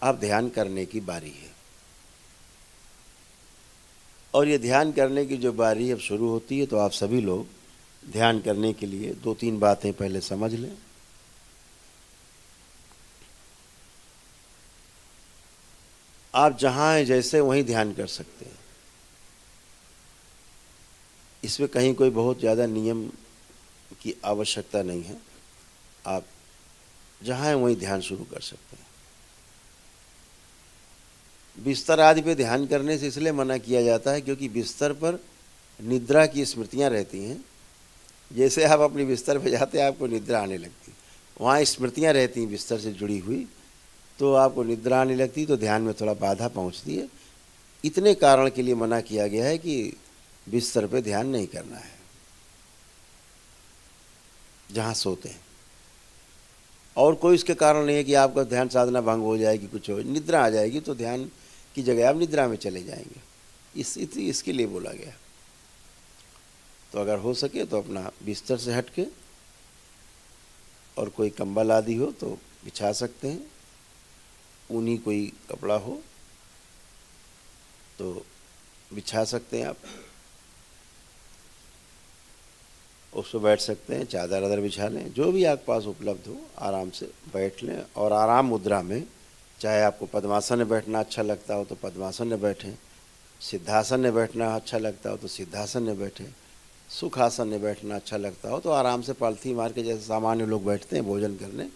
अब ध्यान करने की बारी है। और ये ध्यान करने की जो बारी अब शुरू होती है, तो आप सभी लोग ध्यान करने के लिए 2-3 बातें पहले समझ लें। आप जहां हैं जैसे वहीं ध्यान कर सकते हैं। इसमें कहीं कोई बहुत ज़्यादा नियम की आवश्यकता नहीं है। आप जहां हैं वहीं ध्यान शुरू कर सकते हैं। बिस्तर आदि पे ध्यान करने से इसलिए मना किया जाता है क्योंकि बिस्तर पर निद्रा की स्मृतियां रहती हैं। जैसे आप अपनी बिस्तर पे जाते हैं आपको निद्रा आने लगती, वहाँ स्मृतियां रहती हैं बिस्तर से जुड़ी हुई, तो आपको निद्रा आने लगती, तो ध्यान में थोड़ा बाधा पहुँचती है। इतने कारण के लिए मना किया गया है कि बिस्तर पे ध्यान नहीं करना है जहाँ सोते हैं। और कोई इसके कारण नहीं है कि आपका ध्यान साधना भंग हो जाएगी, कुछ हो, निद्रा आ जाएगी तो ध्यान की जगह आप निद्रा में चले जाएंगे। इसके लिए बोला गया। तो अगर हो सके तो अपना बिस्तर से हट के और कोई कंबल आदि हो तो बिछा सकते हैं, ऊनी कोई कपड़ा हो तो बिछा सकते हैं आप, उस पर बैठ सकते हैं, चादर अदर बिछा लें, जो भी आपके पास उपलब्ध हो आराम से बैठ लें। और आराम मुद्रा में, चाहे आपको पद्मासन में बैठना अच्छा लगता हो तो पद्मासन में बैठें, सिद्धासन में बैठना अच्छा लगता हो तो सिद्धासन में बैठें, सुखासन में बैठना अच्छा लगता हो तो आराम से पालथी मार के, जैसे सामान्य लोग बैठते हैं भोजन करने,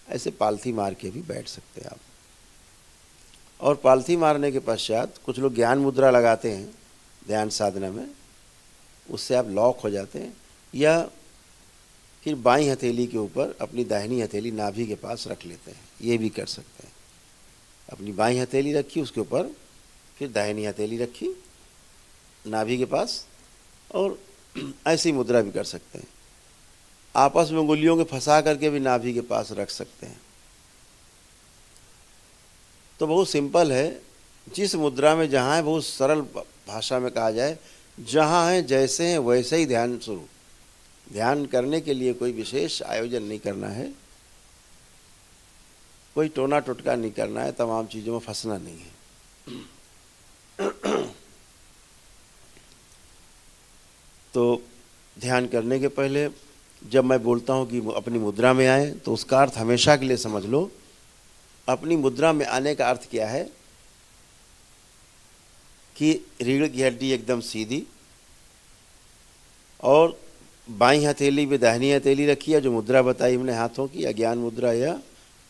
ऐसे पालथी मार के भी बैठ सकते हैं आप। और पालथी मारने के पश्चात कुछ लोग ज्ञान मुद्रा लगाते हैं ध्यान साधना में, उससे आप लॉक हो जाते हैं। या फिर बाईं हथेली के ऊपर अपनी दाहिनी हथेली नाभि के पास रख लेते हैं, ये भी कर सकते हैं। अपनी बाईं हथेली रखी, उसके ऊपर फिर दाहिनी हथेली रखी नाभि के पास, और ऐसी मुद्रा भी कर सकते हैं। आपस में उंगलियों के फंसा करके भी नाभि के पास रख सकते हैं। तो बहुत सिंपल है, जिस मुद्रा में जहाँ है, बहुत सरल भाषा में कहा जाए, जहाँ है जैसे हैं वैसे ही ध्यान शुरू। ध्यान करने के लिए कोई विशेष आयोजन नहीं करना है, कोई टोना टोटका नहीं करना है, तमाम चीज़ों में फंसना नहीं है। तो ध्यान करने के पहले जब मैं बोलता हूँ कि अपनी मुद्रा में आए, तो उसका अर्थ हमेशा के लिए समझ लो, अपनी मुद्रा में आने का अर्थ क्या है कि रीढ़ की हड्डी एकदम सीधी, और बाईं हथेली पे दाहिनी हथेली रखी है, जो मुद्रा बताई हमने हाथों की, अज्ञान मुद्रा, या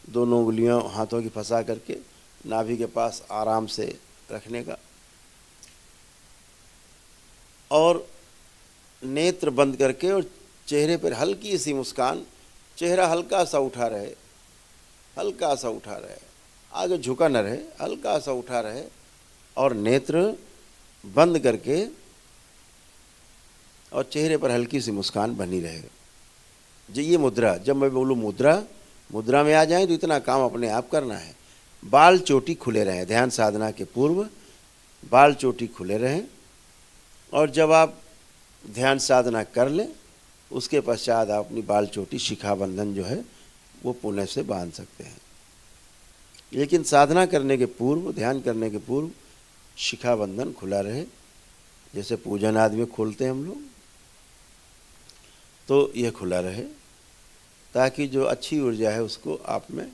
दोनों उंगलियां हाथों की फंसा करके नाभि के पास आराम से रखने का। और नेत्र बंद करके और चेहरे पर हल्की सी मुस्कान, चेहरा हल्का सा उठा रहे, हल्का सा उठा रहे, आगे झुका न रहे, हल्का सा उठा रहे, और नेत्र बंद करके और चेहरे पर हल्की सी मुस्कान बनी रहे। जो ये मुद्रा, जब मैं बोलूँ मुद्रा में आ जाएं तो इतना काम अपने आप करना है। बाल चोटी खुले रहें, ध्यान साधना के पूर्व बाल चोटी खुले रहें, और जब आप ध्यान साधना कर लें उसके पश्चात आप अपनी बाल चोटी शिखा बंधन जो है वो पुनः से बांध सकते हैं। लेकिन साधना करने के पूर्व, ध्यान करने के पूर्व शिखा बंधन खुला रहे, जैसे पूजन आदि में खोलते हैं हम लोग, तो यह खुला रहे, ताकि जो अच्छी ऊर्जा है उसको आप में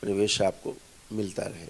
प्रवेश आपको मिलता रहे।